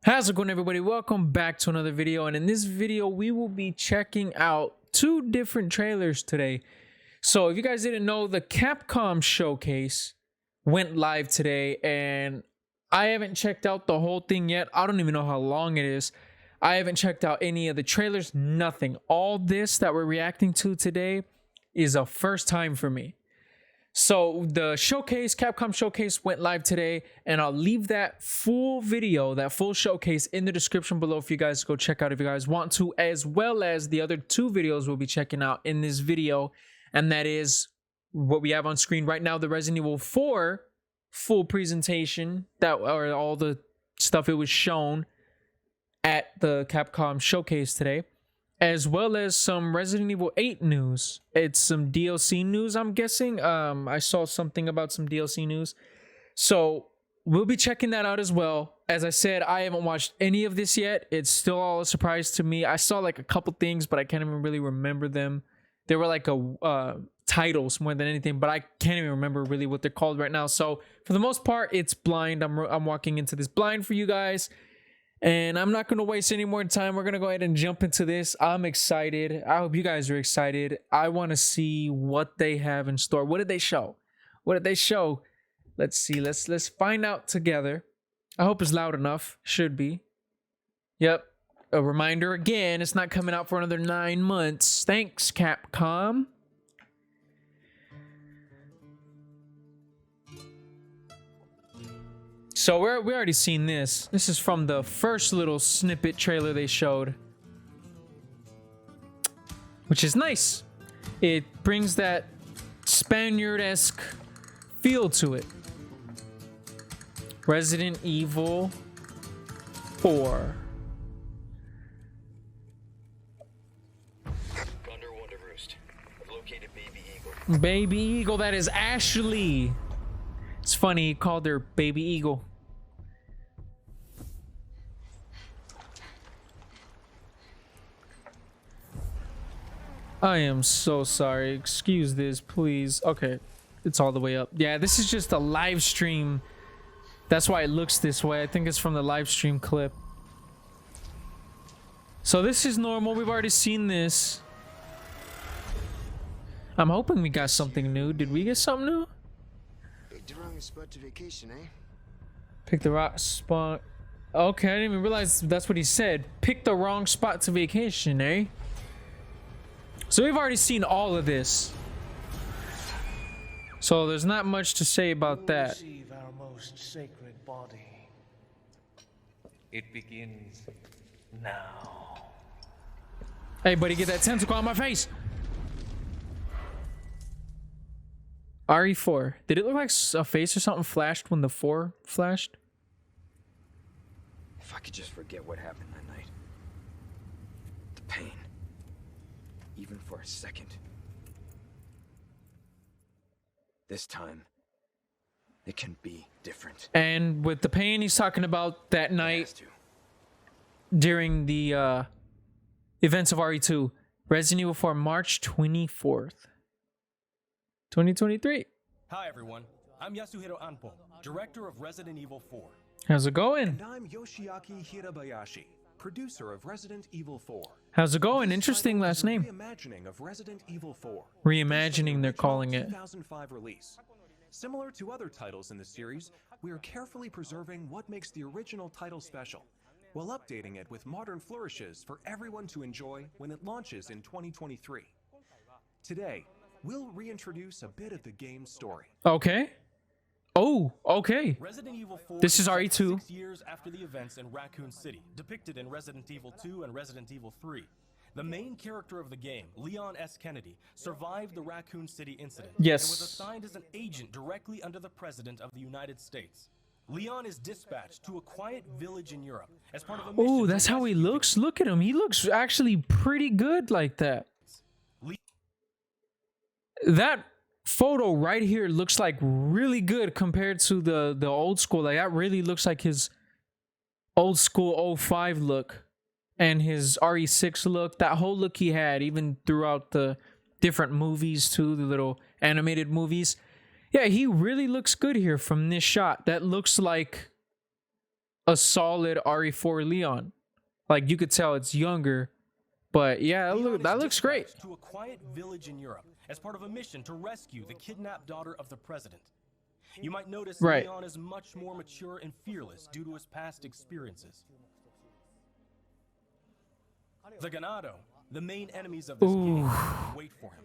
How's it going, everybody? Welcome back to another video, and in this video we will be checking out two different trailers today. So if you guys didn't know, the Capcom Showcase went live today, and I haven't checked out the whole thing yet. I don't even know how long it is. I haven't checked out any of the trailers, nothing. All this that we're reacting to today is a first time for me. So the showcase, Capcom Showcase, went live today, and I'll leave that full video, that full showcase, in the description below for you guys to go check out if you guys want to, as well as the other two videos we'll be checking out in this video, and that is what we have on screen right now, the Resident Evil 4 full presentation, that or all the stuff it was shown at the Capcom Showcase today, as well as some Resident Evil 8 news. It's some DLC news, I'm guessing. I saw something about some DLC news. So we'll be checking that out as well. As I said, I haven't watched any of this yet. It's still all a surprise to me. I saw like a couple things, but I can't even really remember them. They were like titles more than anything, but I can't even remember really what they're called right now. So for the most part, it's blind. I'm walking into this blind for you guys. And I'm not going to waste any more time. We're going to go ahead and jump into this. I'm excited. I hope you guys are excited. I want to see what they have in store. What did they show? What did they show? Let's see. Let's find out together. I hope it's loud enough. Should be. Yep. A reminder again, it's not coming out for another 9 months. Thanks, Capcom. So we already seen this. This is from the first little snippet trailer they showed, which is nice. It brings that Spaniard-esque feel to it. Resident Evil 4. I've located Baby Eagle. Baby Eagle, that is Ashley. It's funny, he called her Baby Eagle. I am so sorry. Excuse this, please. Okay, it's all the way up. Yeah, this is just a live stream. That's why it looks this way. I think it's from the live stream clip. So this is normal. We've already seen this. I'm hoping we got something new. Did we get something new? Pick the wrong spot to vacation, eh? Pick the wrong spot. Okay, I didn't even realize that's what he said. Pick the wrong spot to vacation, eh? So we've already seen all of this. So there's not much to say about that. Receive our most sacred body. It begins now. Hey, buddy, get that tentacle on my face. RE4. Did it look like a face or something flashed when the 4 flashed? If I could just forget what happened that night. The pain. Even for a second. This time, it can be different. And with the pain he's talking about that night during the events of RE2, Resident Evil 4, March 24th, 2023. Hi everyone, I'm Yasuhiro Anpo, director of Resident Evil 4. How's it going? And I'm Yoshiaki Hirabayashi, producer of Resident Evil 4. How's it going? Interesting last name. Reimagining of Resident Evil 4. Reimagining, they're calling it. 2005 release. Similar to other titles in the series, we are carefully preserving what makes the original title special, while updating it with modern flourishes for everyone to enjoy when it launches in 2023. Today, we'll reintroduce a bit of the game's story. Okay. Oh, okay. Resident Evil 4 this is RE2. 6 years after the events in Raccoon City, depicted in Resident Evil 2 and Resident Evil 3. The main character of the game, Leon S. Kennedy, survived the Raccoon City incident Yes. and was assigned as an agent directly under the President of the United States. Leon is dispatched to a quiet village in Europe as part of a mission. Oh, that's how he looks. Look at him. He looks actually pretty good like that. That photo right here looks like really good compared to the old school. Like that really looks like his old school 05 look and his RE6 look. That whole look he had even throughout the different movies too, the little animated movies. Yeah, he really looks good here from this shot. That looks like a solid RE4 Leon. Like, you could tell it's younger, but yeah, that looks great. To a quiet village in Europe as part of a mission to rescue the kidnapped daughter of the president. You might notice Right. Leon is much more mature and fearless due to his past experiences. The Ganado, the main enemies of this game, wait for him.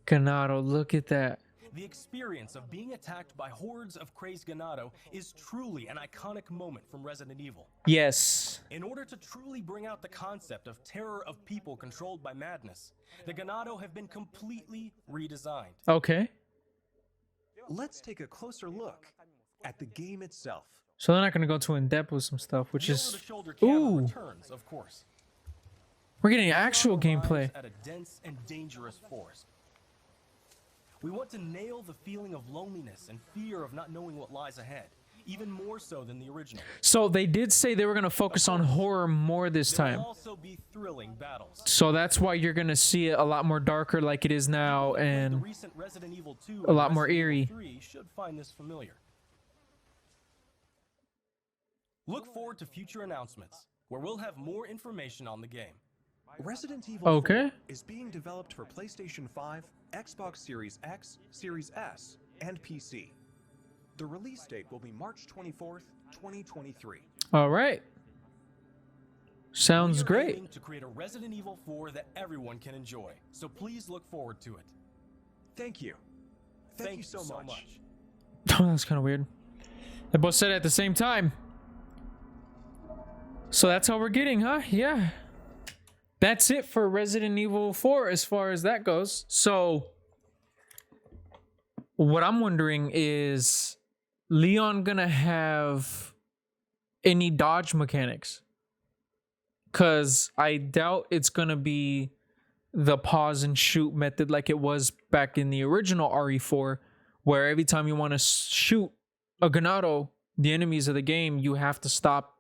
Ganado, look at that. The experience of being attacked by hordes of crazed Ganado is truly an iconic moment from Resident Evil. Yes. In order to truly bring out the concept of terror of people controlled by madness, the Ganado have been completely redesigned. Okay. Let's take a closer look at the game itself. So they're not gonna go too in depth with some stuff, which The is over-the-shoulder camera ooh, returns, of course. we're getting actual Ganado gameplay. arrives at a dense and dangerous forest. We want to nail the feeling of loneliness and fear of not knowing what lies ahead, even more so than the original. So they did say they were gonna focus on horror more this There time. will also be thrilling battles. So that's why you're gonna see it a lot more darker like it is now, The and recent Resident Evil 2 a lot and more Resident eerie. Evil 3 should find this familiar. Look forward to future announcements, where we'll have more information on the game. Resident Evil Okay. 4 is being developed for PlayStation 5, Xbox Series X, Series S, and PC. The release date will be March 24th, 2023. all right. Sounds We are great. aiming to create a Resident Evil 4 that everyone can enjoy, so please look forward to it. Thank you. Thank you so much. That's kind of weird. They both said it at the same time. So that's all we're getting, huh? Yeah. That's it for Resident Evil 4 as far as that goes. So what I'm wondering is Leon gonna have any dodge mechanics? Cause I doubt it's gonna be the pause and shoot method like it was back in the original RE4, where every time you want to shoot a Ganado, the enemies of the game, you have to stop,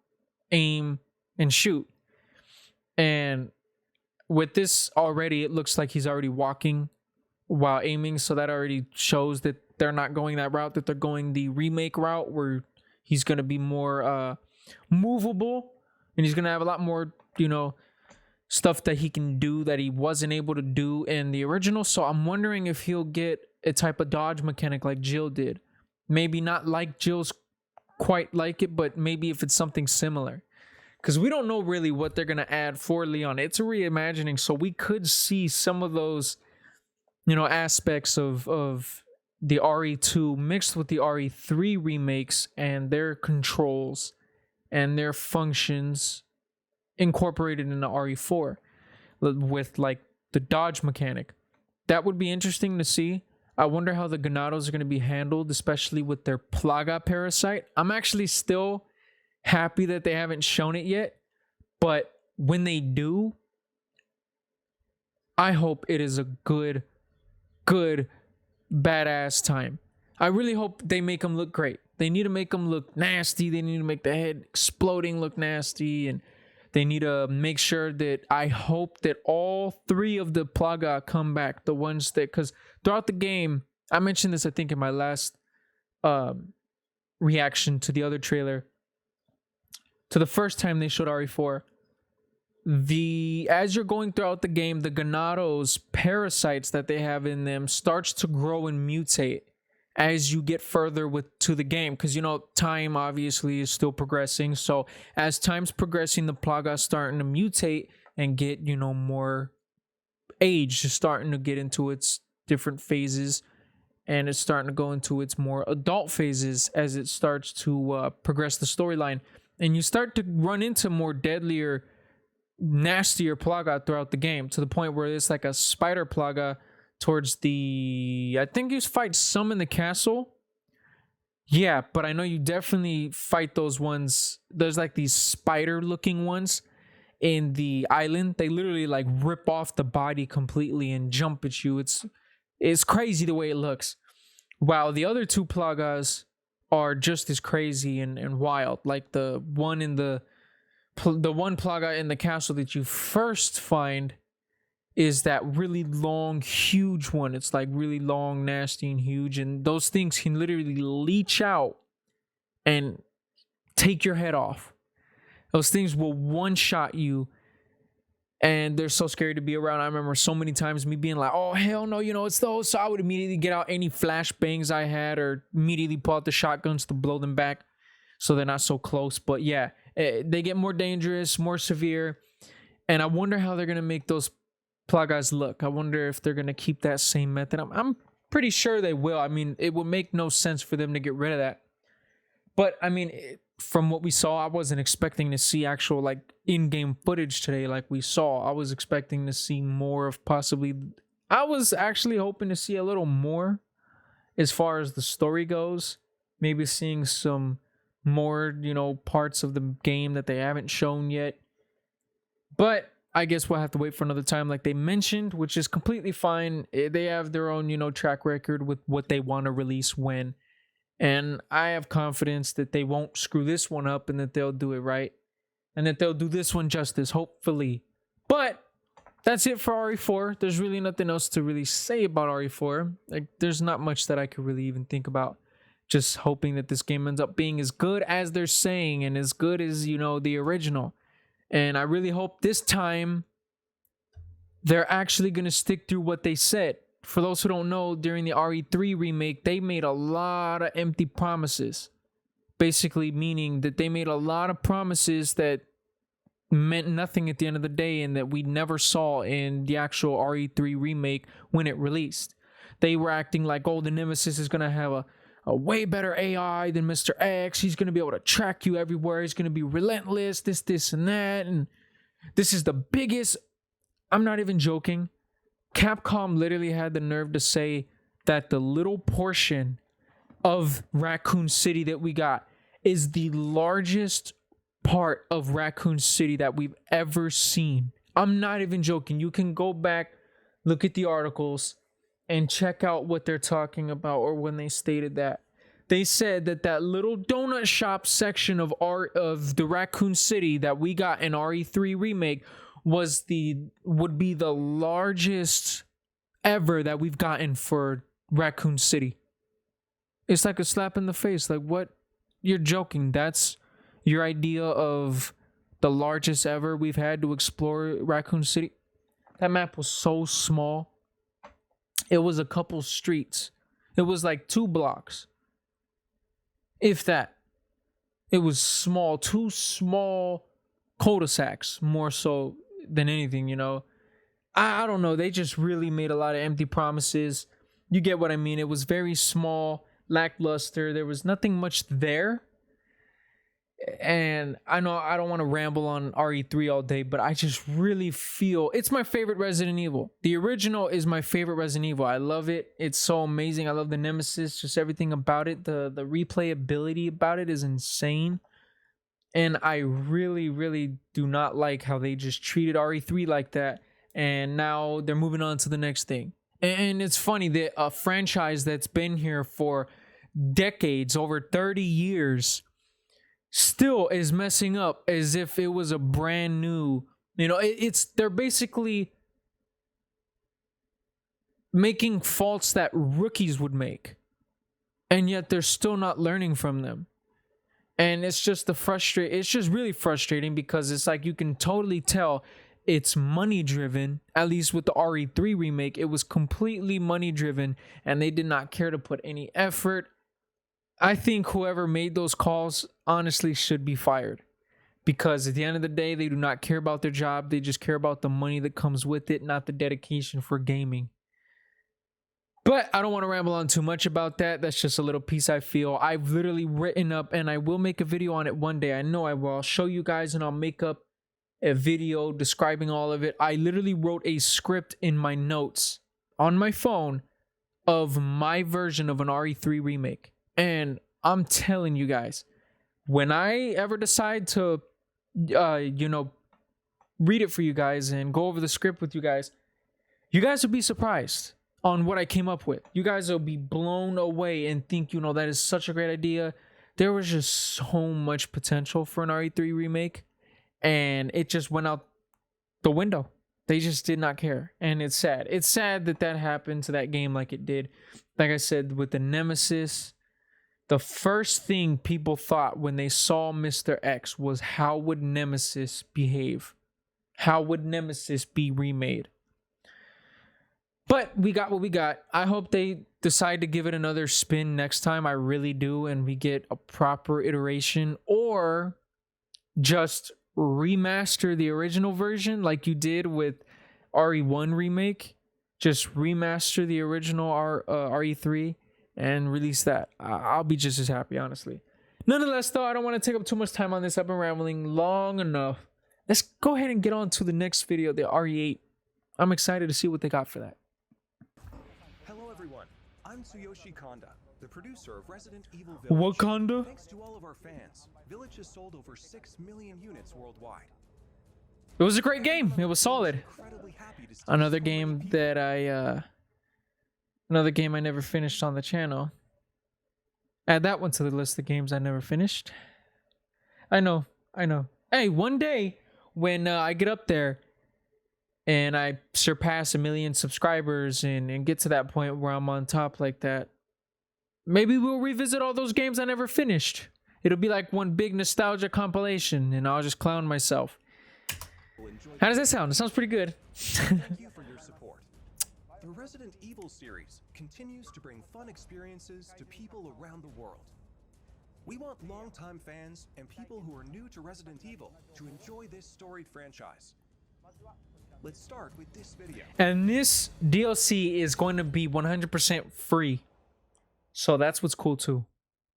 aim, and shoot. And with this already, it looks like he's already walking while aiming, so that already shows that they're not going that route, that they're going the remake route, where he's going to be more movable, and he's going to have a lot more, you know, stuff that he can do that he wasn't able to do in the original. So I'm wondering if he'll get a type of dodge mechanic like Jill did. Maybe not like Jill's quite like it, but maybe if it's something similar. Because we don't know really what they're going to add for Leon. It's a reimagining, so we could see some of those, you know, aspects of the RE2 mixed with the RE3 remakes and their controls and their functions incorporated in the RE4 with like the dodge mechanic. That would be interesting to see. I wonder how the Ganados are going to be handled, especially with their Plaga parasite. I'm actually still happy that they haven't shown it yet, but when they do, I hope it is a good badass time. I really hope they make them look great. They need to make them look nasty. They need to make the head exploding look nasty, and they need to make sure that I hope that all three of the Plaga come back. The ones that, because throughout the game, I mentioned this I think in my last reaction to the other trailer, to the first time they showed RE4, as you're going throughout the game, the Ganados parasites that they have in them starts to grow and mutate as you get further to the game, because you know time obviously is still progressing. So as time's progressing, the Plaga starting to mutate and get, you know, more age, just starting to get into its different phases, and it's starting to go into its more adult phases as it starts to progress the storyline. And you start to run into more deadlier, nastier Plaga throughout the game, to the point where it's like a spider Plaga towards I think you fight some in the castle. Yeah, but I know you definitely fight those ones. There's like these spider looking ones in the island. They literally like rip off the body completely and jump at you. It's crazy the way it looks. While the other two Plagas are just as crazy and wild. Like the one Plaga in the castle that you first find is that really long, huge one. It's like really long, nasty, and huge, and those things can literally leech out and take your head off. Those things will one-shot you, and they're so scary to be around. I remember so many times me being like, oh, hell no, it's those. So I would immediately get out any flashbangs I had or immediately pull out the shotguns to blow them back so they're not so close. But yeah, they get more dangerous, more severe. And I wonder how they're going to make those plagas look. I wonder if they're going to keep that same method. I'm pretty sure they will. I mean, it would make no sense for them to get rid of that. But I mean, from what we saw, I wasn't expecting to see actual like in-game footage today like we saw. I was expecting to see more of possibly... I was actually hoping to see a little more as far as the story goes. Maybe seeing some more, parts of the game that they haven't shown yet. But I guess we'll have to wait for another time like they mentioned, which is completely fine. They have their own, track record with what they want to release when. And I have confidence that they won't screw this one up and that they'll do it right. And that they'll do this one justice, hopefully. But that's it for RE4. There's really nothing else to really say about RE4. Like, there's not much that I could really even think about. Just hoping that this game ends up being as good as they're saying and as good as, the original. And I really hope this time they're actually going to stick through what they said. For those who don't know, during the RE3 remake, they made a lot of empty promises. Basically meaning that they made a lot of promises that meant nothing at the end of the day and that we never saw in the actual RE3 remake when it released. They were acting like, oh, the Nemesis is going to have a way better AI than Mr. X. He's going to be able to track you everywhere. He's going to be relentless, this, and that. And this is the biggest... I'm not even joking. Capcom literally had the nerve to say that the little portion of Raccoon City that we got is the largest part of Raccoon City that we've ever seen. I'm not even joking. You can go back, look at the articles, and check out what they're talking about or when they stated that. They said that that little donut shop section of the Raccoon City that we got in RE3 Remake would be the largest ever that we've gotten for Raccoon City. It's like a slap in the face. Like, what? You're joking. That's your idea of the largest ever we've had to explore Raccoon City? That map was so small. It was a couple streets. It was like 2 blocks. If that. It was small. 2 small cul-de-sacs, more so than anything, I don't know. They just really made a lot of empty promises. You get what I mean. It was very small, lackluster. There was nothing much there. And I know I don't want to ramble on RE3 all day, but I just really feel it's my favorite Resident Evil. The original is my favorite Resident Evil. I love it. It's so amazing. I love the Nemesis, just everything about it. The replayability about it is insane. And I really, really do not like how they just treated RE3 like that. And now they're moving on to the next thing. And it's funny that a franchise that's been here for decades, over 30 years, still is messing up as if it was a brand new... they're basically making faults that rookies would make. And yet they're still not learning from them. And it's just it's just really frustrating because it's like you can totally tell it's money driven. At least with the RE3 remake, it was completely money driven and they did not care to put any effort. I think whoever made those calls honestly should be fired because at the end of the day, they do not care about their job. They just care about the money that comes with it, not the dedication for gaming. But I don't want to ramble on too much about that. That's just a little piece I feel. I've literally written up, and I will make a video on it one day. I know I will. I'll show you guys, and I'll make up a video describing all of it. I literally wrote a script in my notes on my phone of my version of an RE3 remake. And I'm telling you guys, when I ever decide to, read it for you guys and go over the script with you guys will be surprised on what I came up with. You guys will be blown away and think, that is such a great idea. There was just so much potential for an RE3 remake, and it just went out the window. They just did not care, and it's sad. It's sad that happened to that game like it did. Like I said, with the Nemesis, the first thing people thought when they saw Mr. X was, how would Nemesis behave? How would Nemesis be remade? But we got what we got. I hope they decide to give it another spin next time. I really do. And we get a proper iteration, or just remaster the original version like you did with RE1 Remake. Just remaster the original RE3 and release that. I'll be just as happy, honestly. Nonetheless, though, I don't want to take up too much time on this. I've been rambling long enough. Let's go ahead and get on to the next video, the RE8. I'm excited to see what they got for that. Hello everyone, I'm Tsuyoshi Kanda, the producer of Resident Evil Village. Wakanda? Thanks to all of our fans, Village has sold over 6 million units worldwide. It was a great game. It was solid. Incredibly happy to see Another so many game people that I never finished on the channel. Add that one to the list of games I never finished. I know. Hey, one day when I get up there and I surpass 1 million subscribers and get to that point where I'm on top like that, maybe we'll revisit all those games I never finished. It'll be like one big nostalgia compilation, and I'll just clown myself. How does that sound? It sounds pretty good. Thank you for your support. The Resident Evil series continues to bring fun experiences to people around the world. We want longtime fans and people who are new to Resident Evil to enjoy this storied franchise. Let's start with this video. And this DLC is going to be 100% free. So that's what's cool too.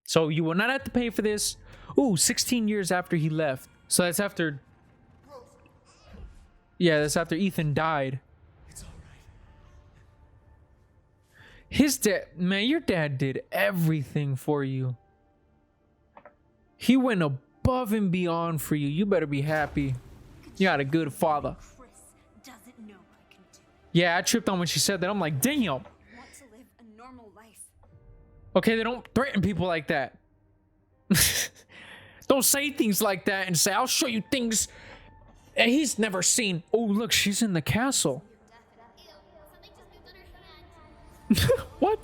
So you will not have to pay for this. Ooh, 16 years after he left. So that's after... Yeah, that's after Ethan died. His dad... Man, your dad did everything for you. He went above and beyond for you. You better be happy. You got a good father. Doesn't know I can do. Yeah, I tripped on when she said that. I'm like, damn. Want to live a normal life. Okay, they don't threaten people like that. Don't say things like that and say, I'll show you things that he's never seen. Oh, look, she's in the castle. What?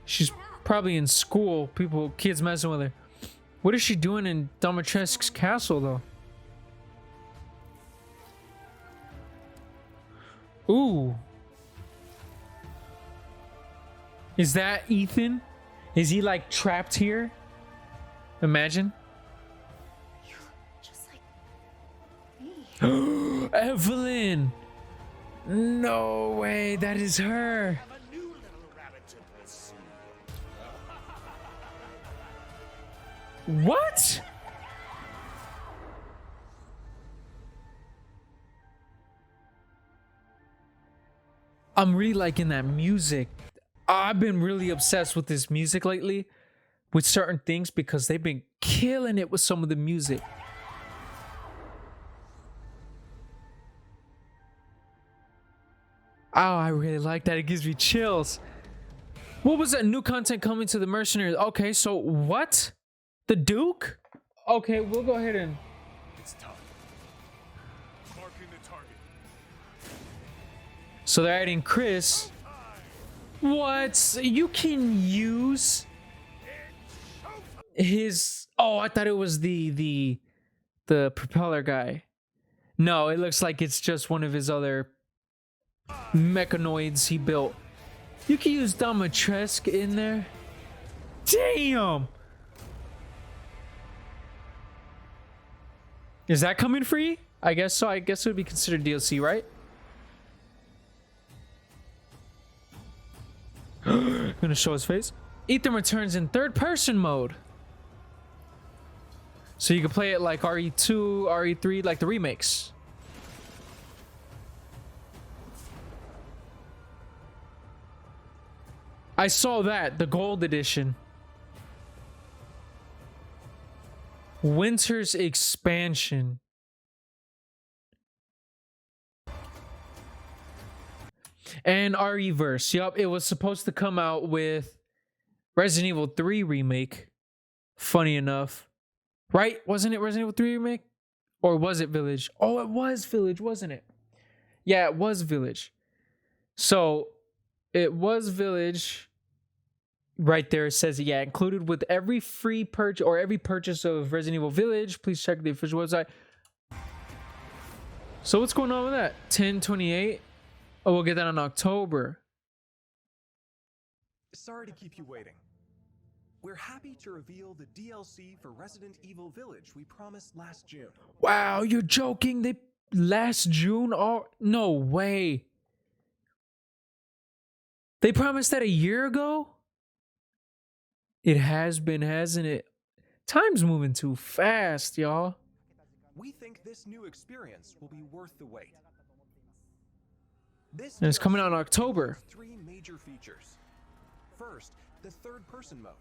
She's probably in school. Kids messing with her. What is she doing in Dimitrescu's castle, though? Ooh. Is that Ethan? Is he like trapped here? Imagine. Just like me. Evelyn! No way, that is her. What? I'm really liking that music. I've been really obsessed with this music lately, with certain things, because they've been killing it with some of the music. Oh, I really like that. It gives me chills. What was that? New content coming to the Mercenaries. Okay, so what? The Duke? Okay, we'll go ahead and... It's time. Marking the target. So they're adding Chris. What? You can use his... Oh, I thought it was the propeller guy. No, it looks like it's just one of his other mechanoids he built. You can use Dimitrescu in there. Damn! Is that coming free? I guess so. I guess it would be considered DLC, right? Gonna show his face. Ethan returns in third-person mode. So you can play it like RE2, RE3, like the remakes. I saw that, the gold edition. Winter's expansion. And RE-verse. Yup, it was supposed to come out with Resident Evil 3 Remake. Funny enough. Right? Wasn't it Resident Evil 3 Remake? Or was it Village? Oh, it was Village, wasn't it? Yeah, it was Village. So, it was Village. right there it says, yeah, included with every free purchase or every purchase of Resident Evil Village. Please check the official website. So what's going on with that? 10/28. Oh, we'll get that in October. Sorry to keep you waiting. We're happy to reveal the DLC for Resident Evil Village we promised last June. Wow, you're joking. They last June? Oh, no way. They promised that a year ago? It has been, hasn't it? Time's moving too fast, y'all. We think this new experience will be worth the wait. This And it's coming DLC out in October. includes 3 major features. First, the third-person mode.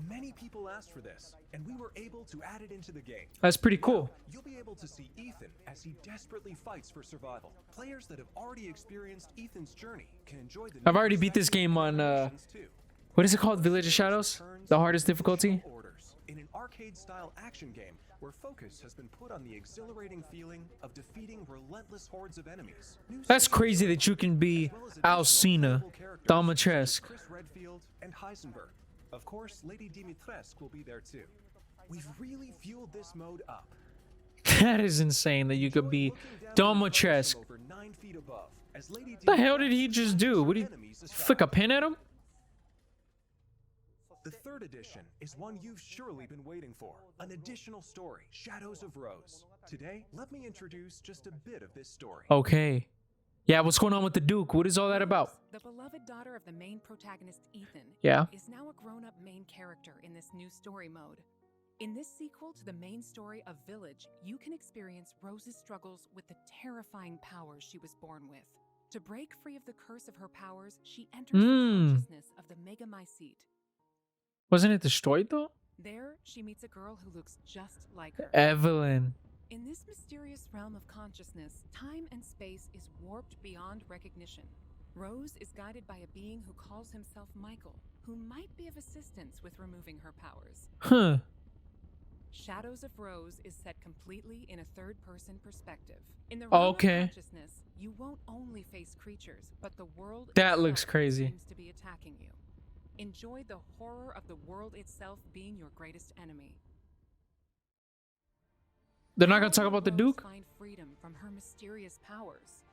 Many people asked for this, and we were able to add it into the game. That's pretty cool. You'll be able to see Ethan as he desperately fights for survival. Players that have already experienced Ethan's journey can enjoy the I've already beat this game on, what is it called? Village of Shadows? The hardest difficulty? Orders in an arcade-style action game where focus has been put on the exhilarating feeling of defeating relentless hordes of enemies. That's crazy that you can be Alcina, Domitrescu. Chris Redfield, and Heisenberg. Of course, Lady Dimitrescu will be there too. We've really fueled this mode up. That is insane that you could be Domitrescu. Over 9 feet above, as Lady The hell did he just do? What did he flick a pin at him? The third edition is one you've surely been waiting for. An additional story, Shadows of Rose. Today, let me introduce just a bit of this story. Okay. Yeah, what's going on with the Duke? What is all that about? The beloved daughter of the main protagonist, Ethan, Yeah. is now a grown-up main character in this new story mode. In this sequel to the main story of Village, you can experience Rose's struggles with the terrifying powers she was born with. To break free of the curse of her powers, she enters the consciousness of the Megamycete. Wasn't it destroyed though? There, she meets a girl who looks just like her. Evelyn. In this mysterious realm of consciousness, time and space is warped beyond recognition. Rose is guided by a being who calls himself Michael, who might be of assistance with removing her powers. Huh. Shadows of Rose is set completely in a third-person perspective. In the realm of consciousness, you won't only face creatures, but the world That looks itself crazy. seems to be attacking you. Enjoy the horror of the world itself being your greatest enemy. They're not gonna talk How will about the Rose Duke? find freedom from her mysterious powers?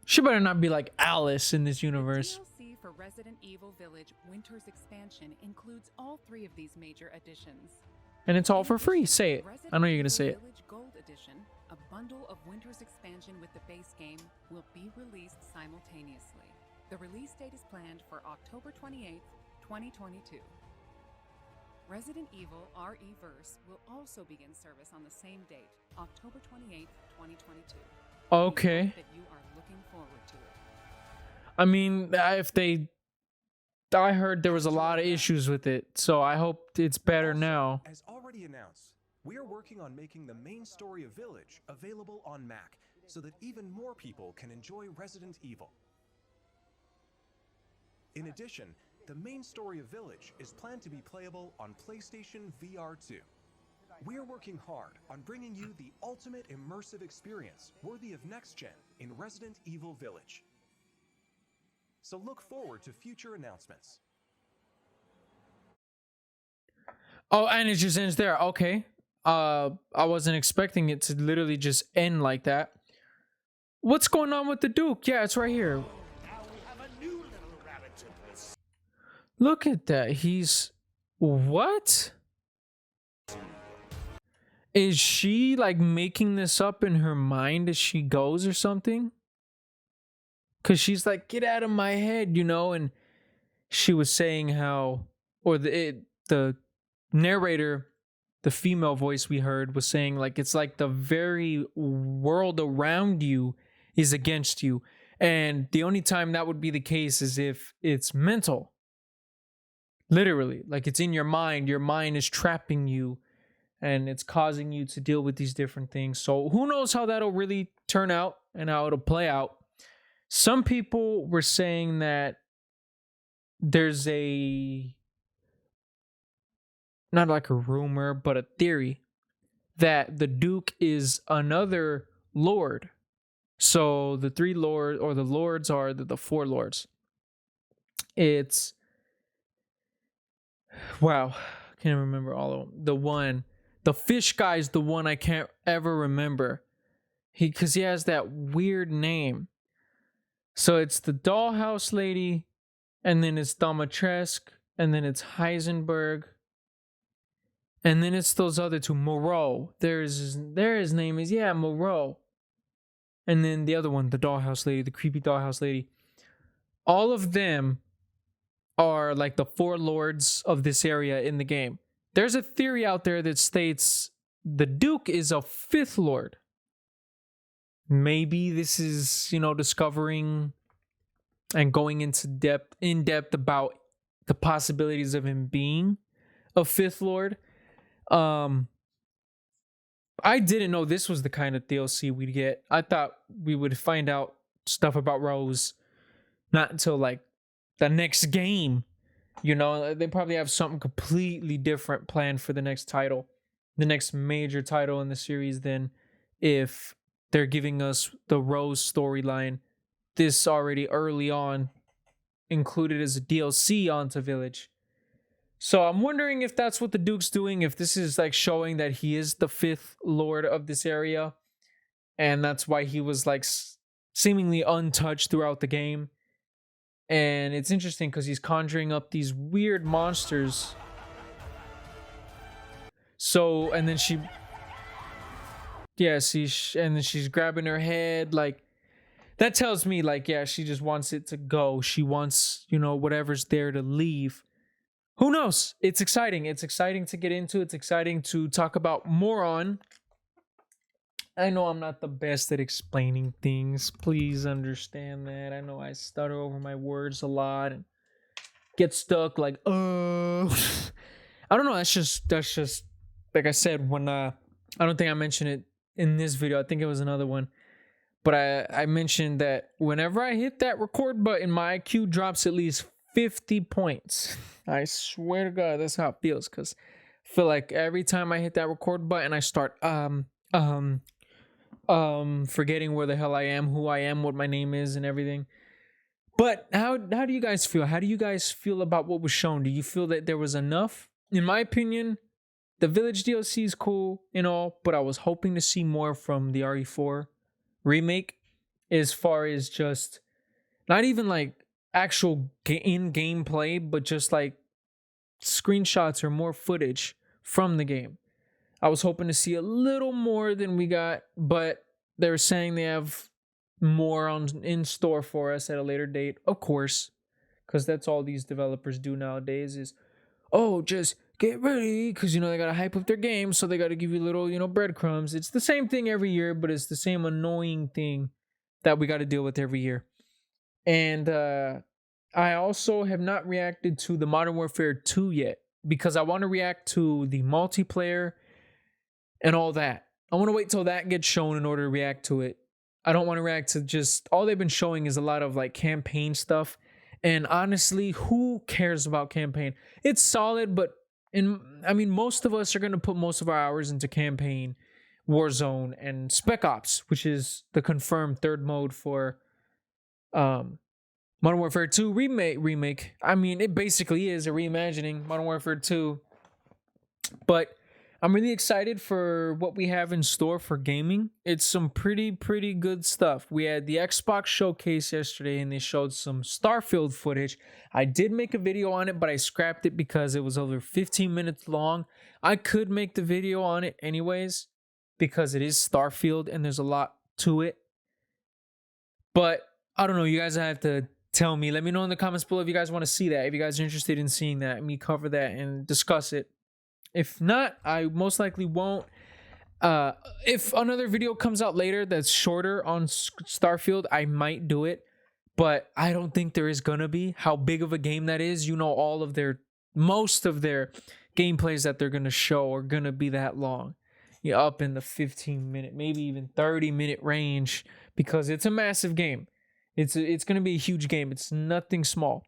She better not be like Alice in this The universe. DLC for Resident Evil Village Winter's Expansion includes all 3 of these major additions. And it's all for free. Say it. I know you're gonna say it. Village Gold Edition, a bundle of Winter's Expansion with the base game, will be released simultaneously. The release date is planned for October 28th, 2022. Resident Evil RE-Verse will also begin service on the same date, October 28th, 2022. Okay. We hope that you are looking forward to it. I mean, I heard there was a lot of issues with it, so I hope it's better now. As already announced, we are working on making the main story of Village available on Mac so that even more people can enjoy Resident Evil. In addition, the main story of Village is planned to be playable on PlayStation VR 2. We're working hard on bringing you the ultimate immersive experience worthy of next gen in Resident Evil Village. So look forward to future announcements. Oh, and it just ends there. Okay. I wasn't expecting it to literally just end like that. What's going on with the Duke? Yeah, it's right here. Look at that. He's what? Is she like making this up in her mind as she goes or something? Cause she's like, get out of my head, you know, and she was saying how, or the narrator, the female voice we heard was saying like it's like the very world around you is against you. And the only time that would be the case is if it's mental. Literally, like it's in your mind is trapping you and it's causing you to deal with these different things. So who knows how that'll really turn out and how it'll play out. Some people were saying that there's not like a rumor, but a theory that the Duke is another lord. So the 3 lords, or the lords are the 4 lords. It's wow, I can't remember all of them. The fish guy is the one I can't ever remember. Because he has that weird name. So it's the dollhouse lady, and then it's Domatresk, and then it's Heisenberg, and then it's those other two. Moreau. His name is, yeah, Moreau. And then the other one, the dollhouse lady, the creepy dollhouse lady. All of them are like the four lords of this area in the game. There's a theory out there that states the Duke is a fifth lord. Maybe this is, discovering and going in depth about the possibilities of him being a fifth lord. I didn't know this was the kind of DLC we'd get. I thought we would find out stuff about Rose not until like the next game. They probably have something completely different planned for the next title, the next major title in the series, than if they're giving us the Rose storyline this already early on, included as a DLC onto Village. So I'm wondering if that's what the Duke's doing, if this is like showing that he is the fifth lord of this area, and that's why he was like seemingly untouched throughout the game. And it's interesting because he's conjuring up these weird monsters. So, and then and then she's grabbing her head, like, that tells me, like, yeah, she just wants it to go. She wants, whatever's there to leave. Who knows? It's exciting. It's exciting to get into. It's exciting to talk about more on. I know I'm not the best at explaining things. Please understand that. I know I stutter over my words a lot and get stuck like, I don't know. That's just like I said, when I don't think I mentioned it in this video. I think it was another one. But I mentioned that whenever I hit that record button, my IQ drops at least 50 points. I swear to God, that's how it feels. Because I feel like every time I hit that record button, I start forgetting where the hell I am, who I am, what my name is, and everything. But how do you guys feel? How do you guys feel about what was shown? Do you feel that there was enough? In my opinion, the Village DLC is cool and all, but I was hoping to see more from the RE4 remake, as far as just not even like actual in-game play, but just like screenshots or more footage from the game. I was hoping to see a little more than we got, but they're saying they have more in store for us at a later date, of course, because that's all these developers do nowadays is, just get ready, because they gotta hype up their game, so they gotta give you little breadcrumbs. It's the same thing every year, but it's the same annoying thing that we gotta deal with every year. And I also have not reacted to the Modern Warfare 2 yet, because I want to react to the multiplayer and all that. I want to wait till that gets shown in order to react to it. I don't want to react to just all they've been showing is a lot of like campaign stuff. And honestly, who cares about campaign? It's solid, but most of us are going to put most of our hours into campaign, Warzone, and Spec Ops, which is the confirmed third mode for Modern Warfare 2 remake. It basically is a reimagining Modern Warfare 2. But I'm really excited for what we have in store for gaming. It's some pretty good stuff. We had the Xbox Showcase yesterday, and they showed some Starfield footage. I did make a video on it, but I scrapped it because it was over 15 minutes long. I could make the video on it anyways, because it is Starfield and there's a lot to it. But I don't know. You guys have to tell me. Let me know in the comments below if you guys want to see that. If you guys are interested in seeing that, me cover that and discuss it. If not, I most likely won't. If another video comes out later that's shorter on Starfield, I might do it. But I don't think there is gonna be. How big of a game that is, most of their gameplays that they're gonna show are gonna be that long. Up in the 15-minute, maybe even 30-minute range, because it's a massive game. It's gonna be a huge game. It's nothing small.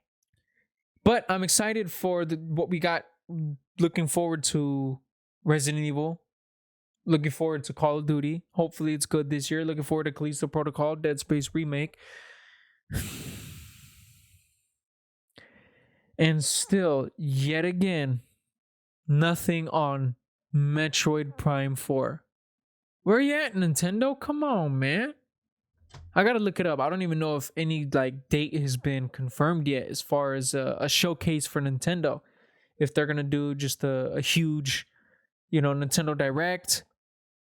But I'm excited for what we got. Looking forward to Resident Evil. Looking forward to Call of Duty. Hopefully it's good this year. Looking forward to Callisto Protocol, Dead Space Remake. And still, yet again, nothing on Metroid Prime 4. Where you at, Nintendo? Come on, man. I gotta look it up. I don't even know if any like date has been confirmed yet as far as a showcase for Nintendo. If they're gonna do just a huge, Nintendo Direct,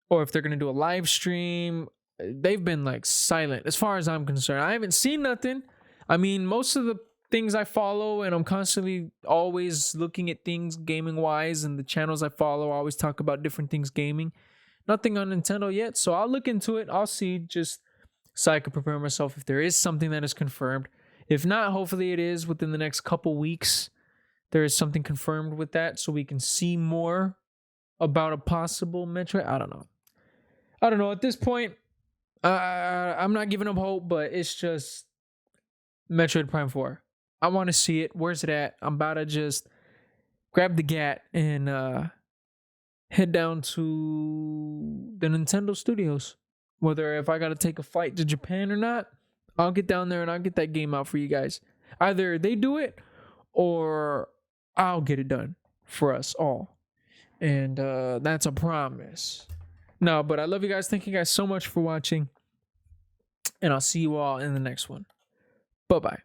or if they're gonna do a live stream. They've been like silent as far as I'm concerned. I haven't seen nothing. I mean, most of the things I follow, and I'm constantly always looking at things gaming wise, and the channels I follow always talk about different things gaming. Nothing on Nintendo yet, so I'll look into it. I'll see, just so I can prepare myself if there is something that is confirmed. If not, hopefully it is within the next couple weeks. There is something confirmed with that, so we can see more about a possible Metroid. I don't know. At this point, I'm not giving up hope, but it's just Metroid Prime 4. I want to see it. Where's it at? I'm about to just grab the GAT and head down to the Nintendo studios. Whether if I got to take a flight to Japan or not, I'll get down there and I'll get that game out for you guys. Either they do it or I'll get it done for us all. And that's a promise. No, but I love you guys. Thank you guys so much for watching. And I'll see you all in the next one. Bye-bye.